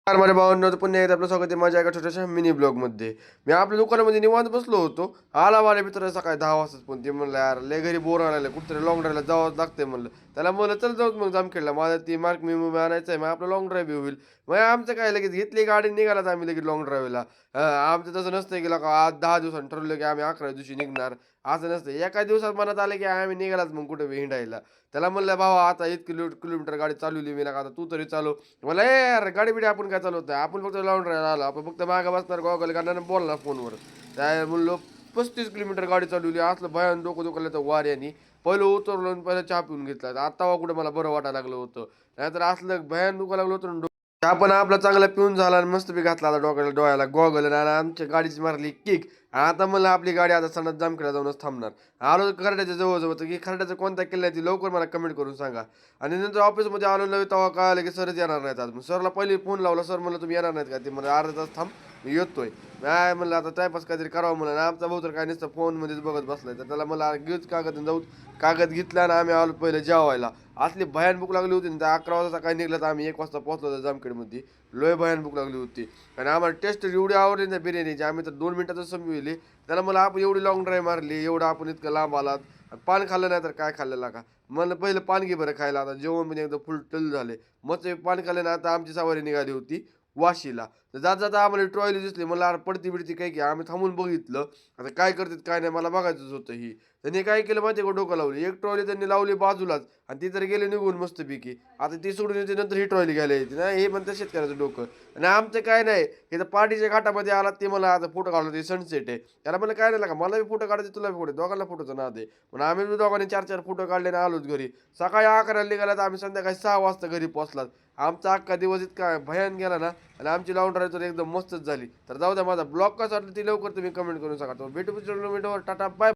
नमस्कार माझ्या भावांनो, तर पुन्हा एकदा आपलं स्वागत आहे माझ्या एका छोट्याशा मिनी ब्लॉगमध्ये. मी आपल्या दुकानामध्ये निवांत बसलो होतो. आला माझ्या मित्र सकाळी 10 वाजताच, पण ते म्हणलं यार लय घरी बोर व्हायला कुठेतरी लॉंग ड्राईव्हला जावं लागतंय म्हणलं. त्याला म्हणलं चल जाऊ मग जामखेडला, माझा ती मार्क मी आणायचं आहे, मग आपलं लॉंग ड्राईव्ह होईल. मग आमचं काय लगेच घेतली गाडी निघालाच आम्ही लगेच लॉंग ड्राईव्हला. आमचं तसं नसतं की का आज 10 दिवसांनी ठरवलं की आम्ही 11 दिवशी निघणार, असं नसतं. एका दिवसात मनात आलं की आम्ही निघालाच मग कुठे हिंडायला. त्याला म्हणलं भावा आता इतकी किलोमीटर गाडी चालवली मी, ना आता तू तरी चालव. मला ए यार गाडी बिडी आपण काय चालवत आहे, आपण फक्त लावून राहिला आलो, आपण फक्त मागं बसणार गॉगल करणार आणि बोलणार फोनवर. त्या म्हणलो 35 किलोमीटर गाडी चालवली, असलं भयान डोकं दुखायला तर वाऱ्यानी. पहिलं उतरलो आणि पहिलं चहा पिऊन घेतला, आता कुठं मला बरं वाटायला लागलं होतं. नाहीतर असलं भयान दुखायला लागलं होतं ना. चहा पण आपला चांगला पिऊन झाला आणि मस्त बी घातला आता डोळ्याला गॉगल, आणि आमच्या गाडीची मारली किक. आता मला आपली गाडी आता सणात जामखेडला जाऊनच थांबणार. आलो खर्ड्याच्या जवळ होतं की खर्ड्याचा कोणता किल्ला आहे ती लवकर मला कमेंट करून सांगा. आणि नंतर ऑफिसमध्ये आलो नव्हे तेव्हा कळालं की सरच येणार नाहीत आज. मग सरला पहिले फोन लावला, सर म्हणलं तुम्ही येणार नाहीत का, ते मला अर्धा तास थांब मी येतोय. काय म्हणलं आता टायपास काहीतरी करावं म्हणलं, आणि आमचा भाऊ तर काय नुसतं फोनमध्येच बघत बसलाय. तर त्याला मला घेऊच कागद आणि जाऊ. कागद घेतला आणि आम्ही आलो पहिले जेवायला. असली भयान भूक लागली होती ना, त्या 11 वाजता काय निघलं तर आम्ही 1 वाजता पोहोचलो होतो जामखेडमध्ये. लय भयान भूक लागली होती आणि आम्हाला टेस्ट एवढी आवडली ना बिर्याणीची, आम्ही तर 2 मिनिटातच संपविली. त्याला मला आपण एवढी लॉंग ड्राईव्ह मारली, एवढं आपण इतकं लांब आलात, पान खाल्लं नाही तर काय खाल्लेलं का. म्हणलं पहिलं पान घे बरं खायला, आता जेवण म्हणजे एकदम फुल टल झाले. मग ते पान खाल्लं ना, आता आमची सवारी निघाली होती वाशीला. तर जात जाता आम्हाला ट्रॉयली दिसली, म्हणलं अरे पडती बिडती काय की, आम्ही थांबून बघितलं. आता काय करतात काय नाही मला बघायचंच होतं ही. त्यांनी काय केलं माहिती का, डोकं लावली एक ट्रॉली त्यांनी लावली बाजूलाच, आणि ती तर गेले निघून मस्तपैकी. आता ती सोडून येते नंतर ही ट्रॉली घ्यायला येते ना, हे म्हणतं शेतकऱ्याचं डोकं. आणि आमचं काय नाही, हे तर पाठीच्या घाटामध्ये आला ते मला आता फोटो काढला, ते सनसेट आहे. त्याला म्हणलं काय नाही का, मला बी फोटो काढायचे तुला बी फोटो, दोघांना फोटोचं नाद आहे. म्हणून आम्ही बी दोघांनी 4-4 फोटो काढले आणि आलोच घरी. सकाळी 11ला निघाला तर आम्ही संध्याकाळी 6 वाजता घरी पोहोचलात. आमचा अख्खा दिवस इतका भयान गेला ना, आणि आमची लॉंग ड्राईव्ह तर एकदम मस्तच झाली. तर जाऊ द्या, माझा ब्लॉग कसा वाटला ती लवकर तुम्ही कमेंट करून सांगा. तर भेटू टाटा बाय.